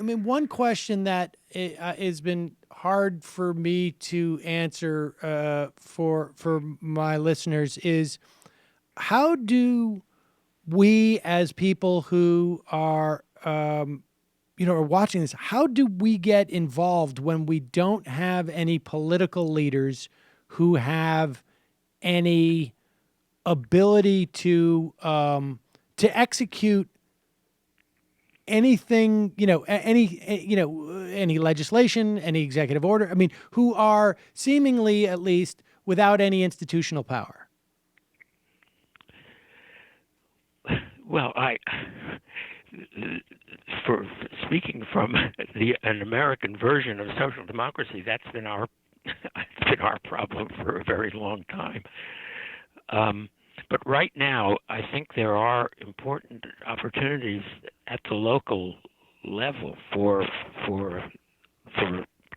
I mean, one question that has been hard for me to answer for my listeners is how do we, as people who are are watching this, how do we get involved when we don't have any political leaders who have any ability to execute anything, any legislation, any executive order? I mean, who are seemingly, at least, without any institutional power. Well, for speaking from an American version of social democracy, that's been our problem for a very long time. But right now, I think there are important opportunities at the local level for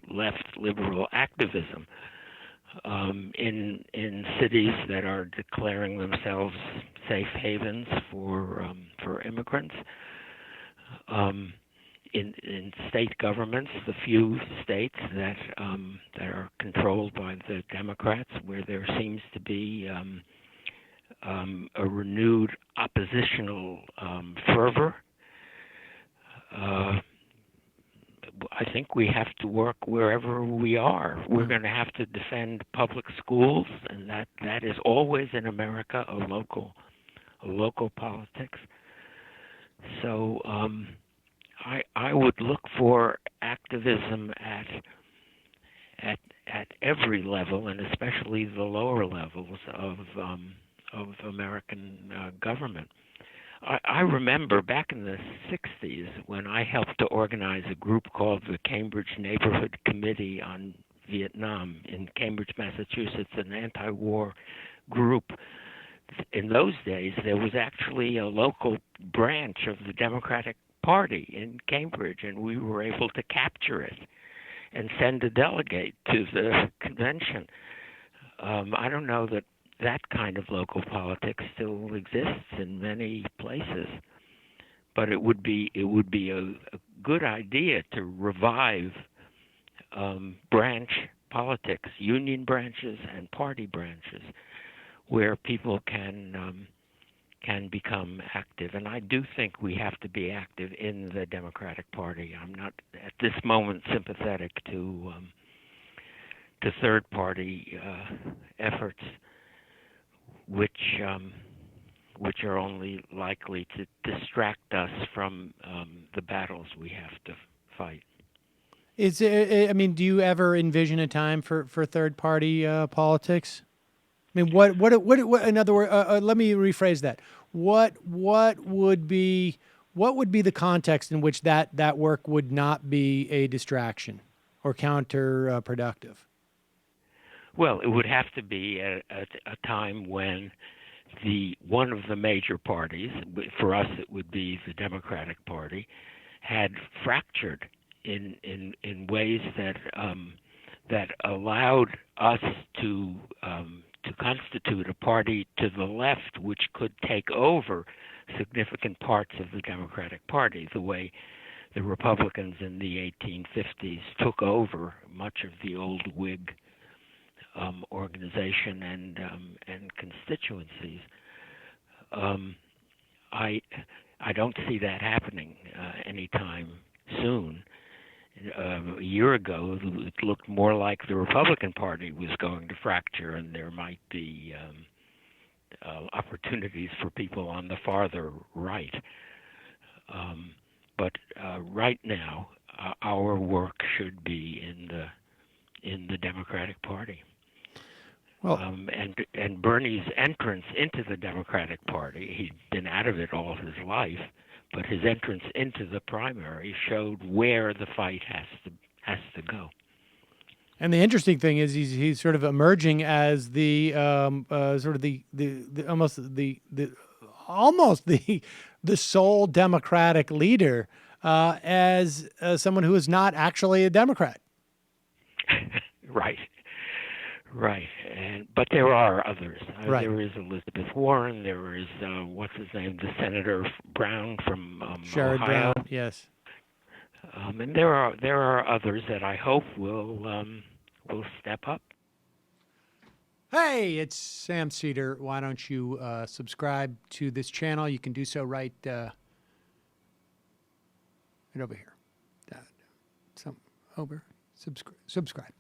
left liberal activism in cities that are declaring themselves safe havens for immigrants. In state governments, the few states that are controlled by the Democrats, where there seems to be a renewed oppositional fervor. I think we have to work wherever we are. We're going to have to defend public schools, and that is always in America a local politics. So I would look for activism at every level, and especially the lower levels of American government. I remember back in the 60s when I helped to organize a group called the Cambridge Neighborhood Committee on Vietnam in Cambridge, Massachusetts, an anti-war group. In those days, there was actually a local branch of the Democratic Party in Cambridge, and we were able to capture it and send a delegate to the convention. I don't know that kind of local politics still exists in many places, but it would be a good idea to revive branch politics, union branches and party branches, where people can become active. And I do think we have to be active in the Democratic Party. I'm not at this moment sympathetic to third party efforts, which are only likely to distract us from the battles we have to fight. Do you ever envision a time for third party politics? I mean, what in other words, let me rephrase that. What would be the context in which that work would not be a distraction or counterproductive? Well, it would have to be at a time when one of the major parties, for us it would be the Democratic Party, had fractured in ways that allowed us to constitute a party to the left which could take over significant parts of the Democratic Party, the way the Republicans in the 1850s took over much of the old Whig organization and constituencies. I don't see that happening anytime soon. A year ago, it looked more like the Republican Party was going to fracture, and there might be opportunities for people on the farther right. But right now, our work should be in the Democratic Party. Well, and Bernie's entrance into the Democratic Party, he'd been out of it all his life, but his entrance into the primary showed where the fight has to go. And the interesting thing is he's sort of emerging as the almost the sole Democratic leader as someone who is not actually a Democrat. Right, but there are others. Right. There is Elizabeth Warren. There is what's his name, the Senator Brown from Sherrod Ohio. Brown. Yes. And there are others that I hope will step up. Hey, it's Sam Seder. Why don't you subscribe to this channel? You can do so right over here. Some over. Subscribe.